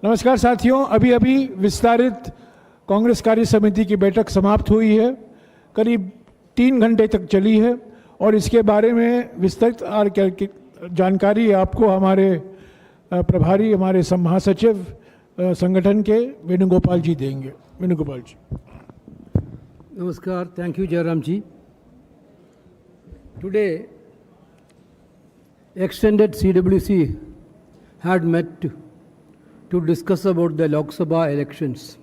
नमस्कार साथियों, अभी अभी विस्तारित कांग्रेस कार्य समिति की बैठक समाप्त हुई है। करीब 3 घंटे तक चली है और इसके बारे में विस्तृत जानकारी आपको हमारे प्रभारी, हमारे महासचिव संगठन के वेणुगोपाल जी देंगे। वेणुगोपाल जी। Namaskar. Thank you, Jairam ji. Today, extended CWC had met to discuss about the Lok Sabha elections.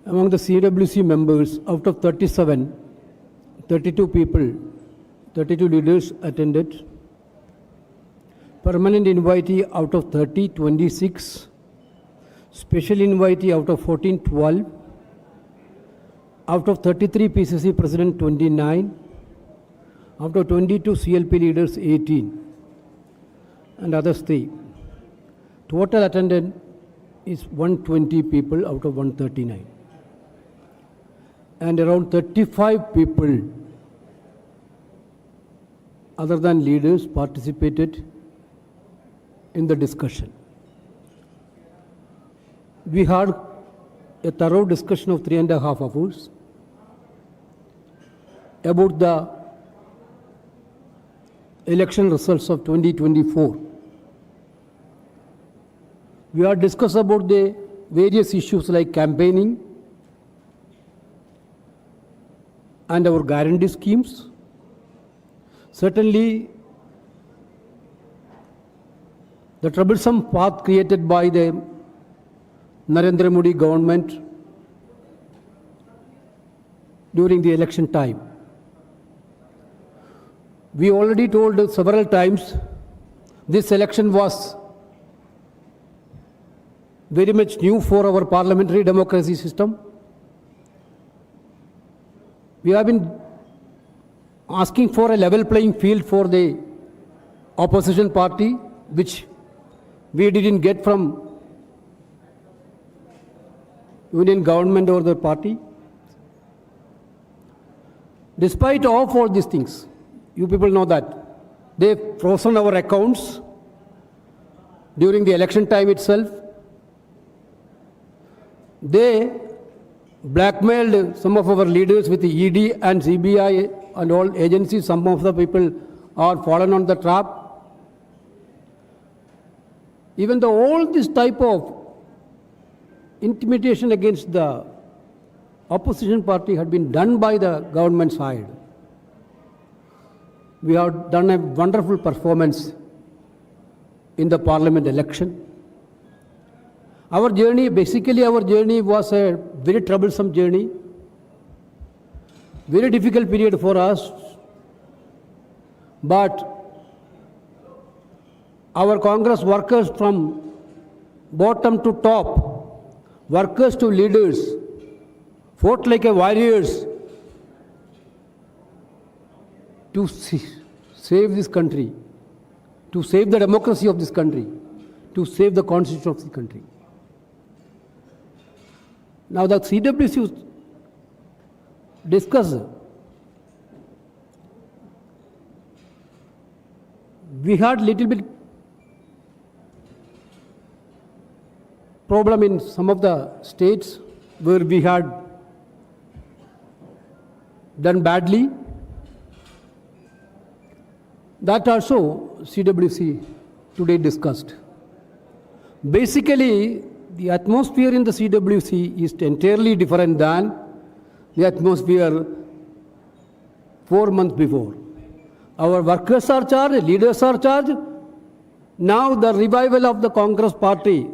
Among the CWC members, out of 37, 32 people, 32 leaders attended. Permanent invitee out of 30, 26. Special invitee out of 14, 12. Out of 33 PCC president, 29. Out of 22 CLP leaders, 18. And others 3. Total attendance is 120 people out of 139. And around 35 people other than leaders participated in the discussion. We had a thorough discussion of 3.5 hours about the election results of 2024. We had discussed about the various issues like campaigning and our guarantee schemes. Certainly, the troublesome path created by the Narendra Modi government during the election time. We already told several times this election was very much new for our parliamentary democracy system. We have been asking for a level playing field for the opposition party, which we didn't get from union government or the party. Despite of all these things, you people know that they frozen our accounts during the election time itself. They blackmailed some of our leaders with the ED and CBI and all agencies. Some of the people are fallen on the trap. Even though all this type of intimidation against the opposition party had been done by the government side, we have done a wonderful performance in the parliament election. Our journey was a very troublesome journey, very difficult period for us, but our Congress workers from bottom to top, workers to leaders, fought like a warriors to save this country, to save the democracy of this country, to save the constitution of the country. Now the CWC discussed, we had little bit problem in some of the states where we had done badly. That also CWC today discussed. Basically, the atmosphere in the CWC is entirely different than the atmosphere 4 months before. Our workers are charged, leaders are charged. Now the revival of the Congress party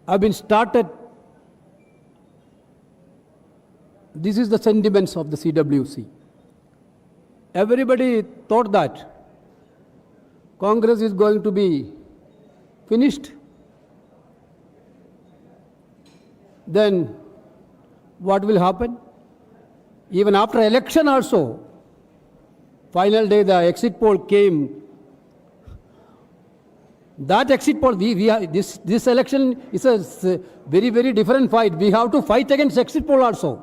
have been started. This is the sentiments of the CWC. Everybody thought that Congress is going to be finished. Then what will happen? Even after election also, final day the exit poll came. That exit poll, this election is a very, very different fight. We have to fight against exit poll also.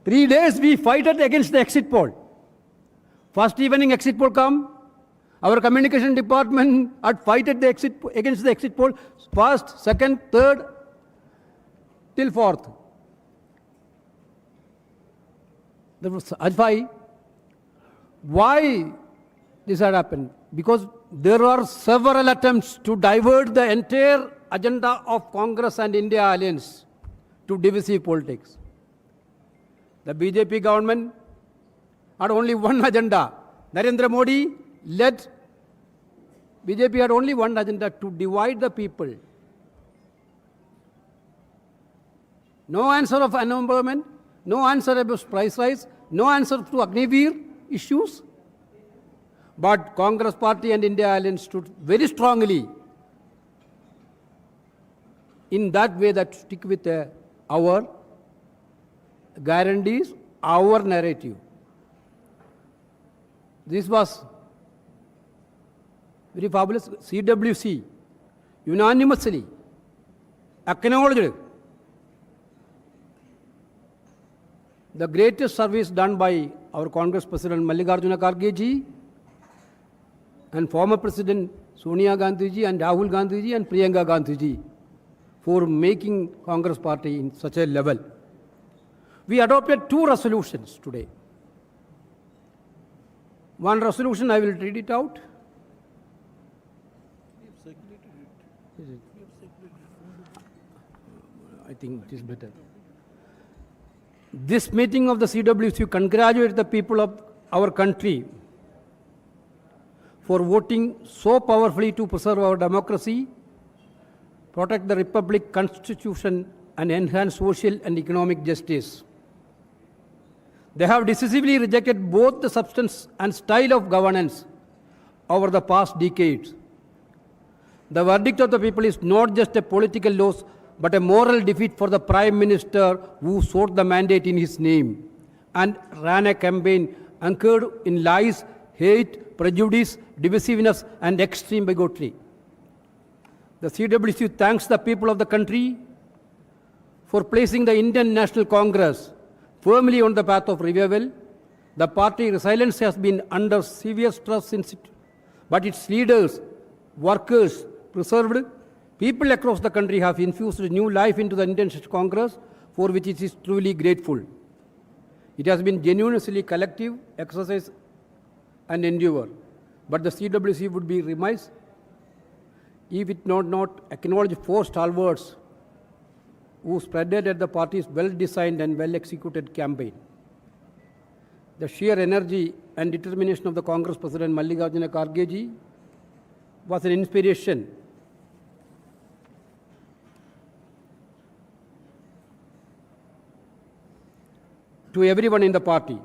3 days we fight against the exit poll. First evening exit poll come, our communication department had fighted against the exit poll, first, second, third, till fourth. That was why this had happened? Because there are several attempts to divert the entire agenda of Congress and India alliance to divisive politics. The BJP government had only one agenda. Narendra Modi led BJP had only one agenda, to divide the people. No answer of unemployment, no answer about price rise, no answer to Agniveer issues. But Congress party and India alliance stood very strongly in that way, that stick with our guarantees, our narrative. This was very fabulous. CWC unanimously acknowledged the greatest service done by our Congress President Mallikarjuna Kharge ji and former President Sonia Gandhi ji and Rahul Gandhi ji and Priyanka Gandhi ji for making Congress party in such a level. We adopted 2 resolutions today. One resolution, I will read it out. I think it is better. This meeting of the CWC congratulates the people of our country for voting so powerfully to preserve our democracy, protect the Republic Constitution, and enhance social and economic justice. They have decisively rejected both the substance and style of governance over the past decades. The verdict of the people is not just a political loss, but a moral defeat for the Prime Minister who sought the mandate in his name and ran a campaign anchored in lies, hate, prejudice, divisiveness, and extreme bigotry. The CWC thanks the people of the country for placing the Indian National Congress firmly on the path of revival. The party resilience has been under severe stress since it, but its leaders, workers, preserved. People across the country have infused new life into the Indian National Congress, for which it is truly grateful. It has been genuinely collective exercise and endeavor, but the CWC would be remiss if it not acknowledge 4 stalwarts who spreaded at the party's well-designed and well-executed campaign. The sheer energy and determination of the Congress President Mallikarjuna Kharge ji was an inspiration to everyone in the party.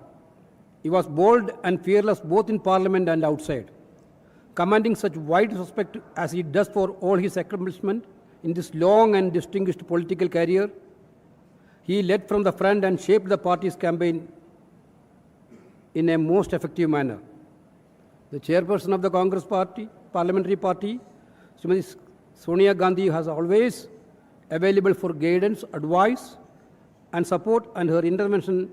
He was bold and fearless both in Parliament and outside, commanding such wide respect as he does for all his accomplishments in this long and distinguished political career. He led from the front and shaped the party's campaign in a most effective manner. The chairperson of the Congress Party, Parliamentary Party, Srimati Sonia Gandhi, has always available for guidance, advice, and support, and her intervention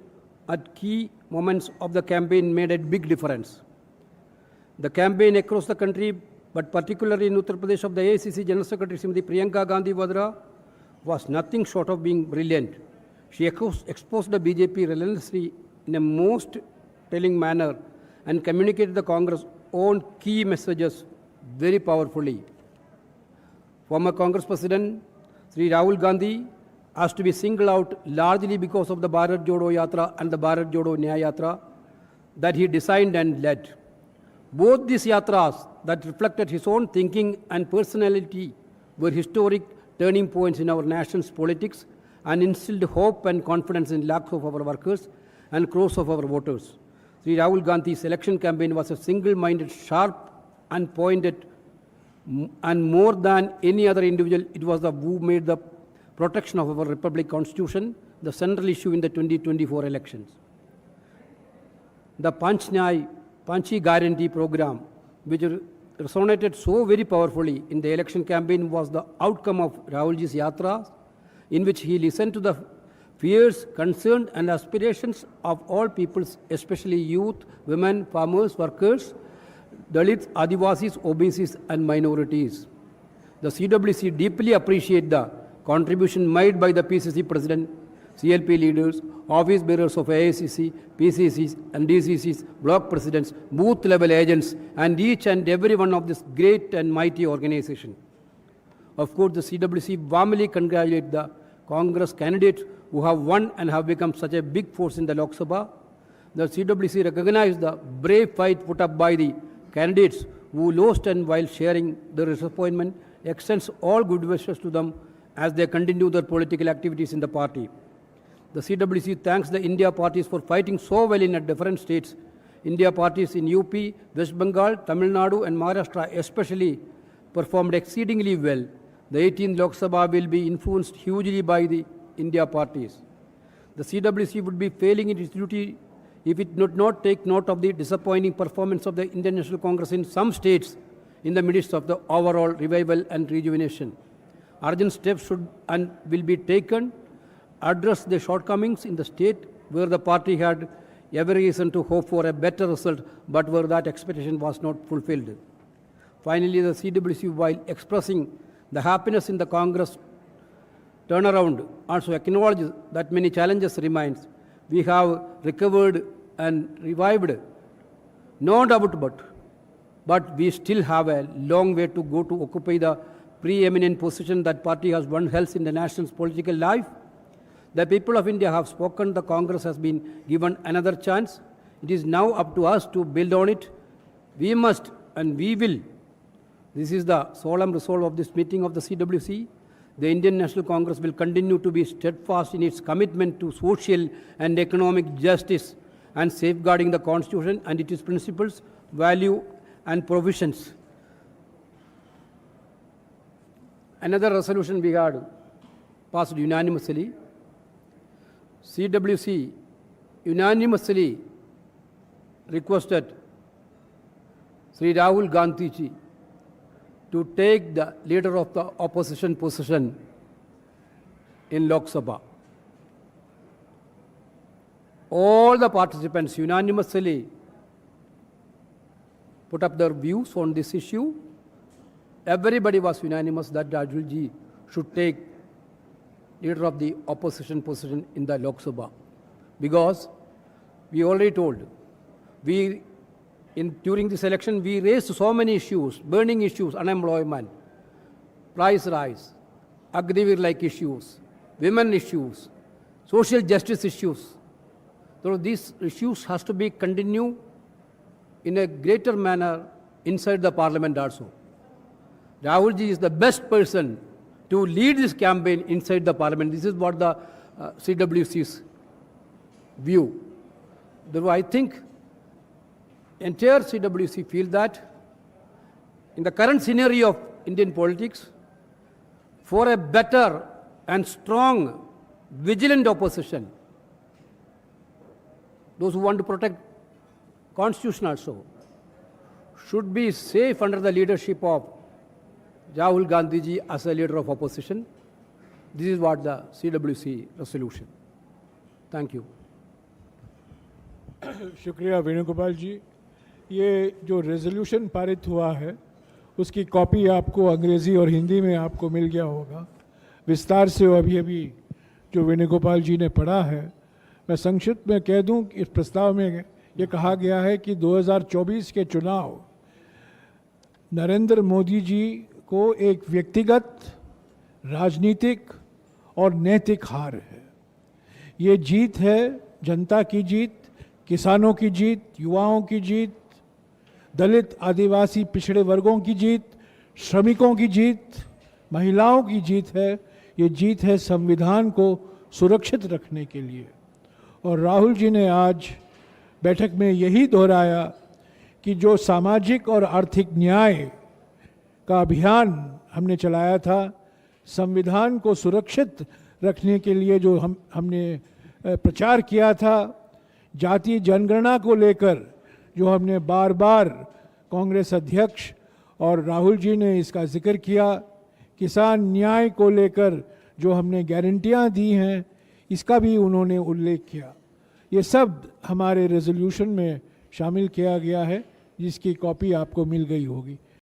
at key moments of the campaign made a big difference. The campaign across the country, but particularly in Uttar Pradesh, of the AICC General Secretary Srimati Priyanka Gandhi Vadra was nothing short of being brilliant. She exposed the BJP relentlessly in a most telling manner and communicated the Congress' own key messages very powerfully. Former Congress President Sri Rahul Gandhi has to be singled out largely because of the Bharat Jodo Yatra and the Bharat Jodo Nyaya Yatra that he designed and led. Both these yatras that reflected his own thinking and personality were historic turning points in our nation's politics and instilled hope and confidence in lakhs of our workers and crores of our voters. Sri Rahul Gandhi's election campaign was a single-minded, sharp and pointed, and more than any other individual, it was the who made the protection of our Republic Constitution the central issue in the 2024 elections. The Panchi Guarantee program, which resonated so very powerfully in the election campaign, was the outcome of Rahulji's yatra, in which he listened to the fears, concerns, and aspirations of all peoples, especially youth, women, farmers, workers, Dalits, Adivasis, OBCs, and minorities. The CWC deeply appreciate the contribution made by the PCC President, CLP leaders, office bearers of AICC, PCCs, and DCCs, block presidents, booth level agents, and each and every one of this great and mighty organization. Of course, the CWC warmly congratulates the Congress candidates who have won and have become such a big force in the Lok Sabha. The CWC recognizes the brave fight put up by the candidates who lost, and while sharing their disappointment, extends all good wishes to them as they continue their political activities in the party. The CWC thanks the India parties for fighting so well in different states. India parties in UP, West Bengal, Tamil Nadu, and Maharashtra especially performed exceedingly well. The 18th Lok Sabha will be influenced hugely by the India parties. The CWC would be failing in its duty if it did not take note of the disappointing performance of the Indian National Congress in some states in the midst of the overall revival and rejuvenation. Urgent steps should and will be taken, address the shortcomings in the state where the party had every reason to hope for a better result, but where that expectation was not fulfilled. Finally, the CWC, while expressing the happiness in the Congress turnaround, also acknowledges that many challenges remain. We have recovered and revived, no doubt but we still have a long way to go to occupy the preeminent position that party has once held in the nation's political life. The people of India have spoken. The Congress has been given another chance. It is now up to us to build on it. We must and we will. This is the solemn resolve of this meeting of the CWC. The Indian National Congress will continue to be steadfast in its commitment to social and economic justice and safeguarding the Constitution and its principles, value, and provisions. Another resolution we had passed unanimously. CWC unanimously requested Sri Rahul Gandhi ji to take the leader of the opposition position in Lok Sabha. All the participants unanimously put up their views on this issue. Everybody was unanimous that Rahul ji should take leader of the opposition position in the Lok Sabha. Because we already told, during this election, we raised so many issues, burning issues, unemployment, price rise, Agniveer-like issues, women issues, social justice issues. So these issues has to be continued in a greater manner inside the parliament also. Rahul ji is the best person to lead this campaign inside the parliament. This is what the CWC's view. Therefore, I think entire CWC feel that in the current scenario of Indian politics, for a better and strong, vigilant opposition, those who want to protect Constitution also, should be safe under the leadership of Rahul Gandhi ji as a leader of opposition. This is what the CWC resolution. Thank you. शुक्रिया वेणुगोपाल जी। ये जो resolution पारित हुआ है उसकी copy आपको अंग्रेज़ी और हिंदी में आपको मिल गया होगा विस्तार से। अभी जो वेणुगोपाल जी ने पढ़ा है, मैं संक्षिप्त में कह दूं कि इस प्रस्ताव में ये कहा गया है कि 2024 के चुनाव नरेंद्र मोदी जी को एक व्यक्तिगत, राजनीतिक और नैतिक हार है। ये जीत है जनता की जीत, किसानों की जीत, युवाओं की जीत, दलित आदिवासी पिछड़े वर्गों की जीत, श्रमिकों की जीत, महिलाओं की जीत है। ये जीत है संविधान को सुरक्षित रखने के लिए। और राहुल जी ने आज बैठक में यही दोहराया कि जो सामाजिक और आर्थिक न्याय का अभियान हमने चलाया था, संविधान को सुरक्षित रखने के लिए जो हमने प्रचार किया था, जातीय जनगणना को लेकर जो हमने बार बार कांग्रेस अध्यक्ष और राहुल जी ने इसका जिक्र किया, किसान न्याय को लेकर जो हमने गारंटियां दी हैं, इसका भी उन्होंने उल्लेख किया। ये सब हमारे रेजोल्यूशन में शामिल किया गया है, जिसकी कॉपी आपको मिल गई होगी।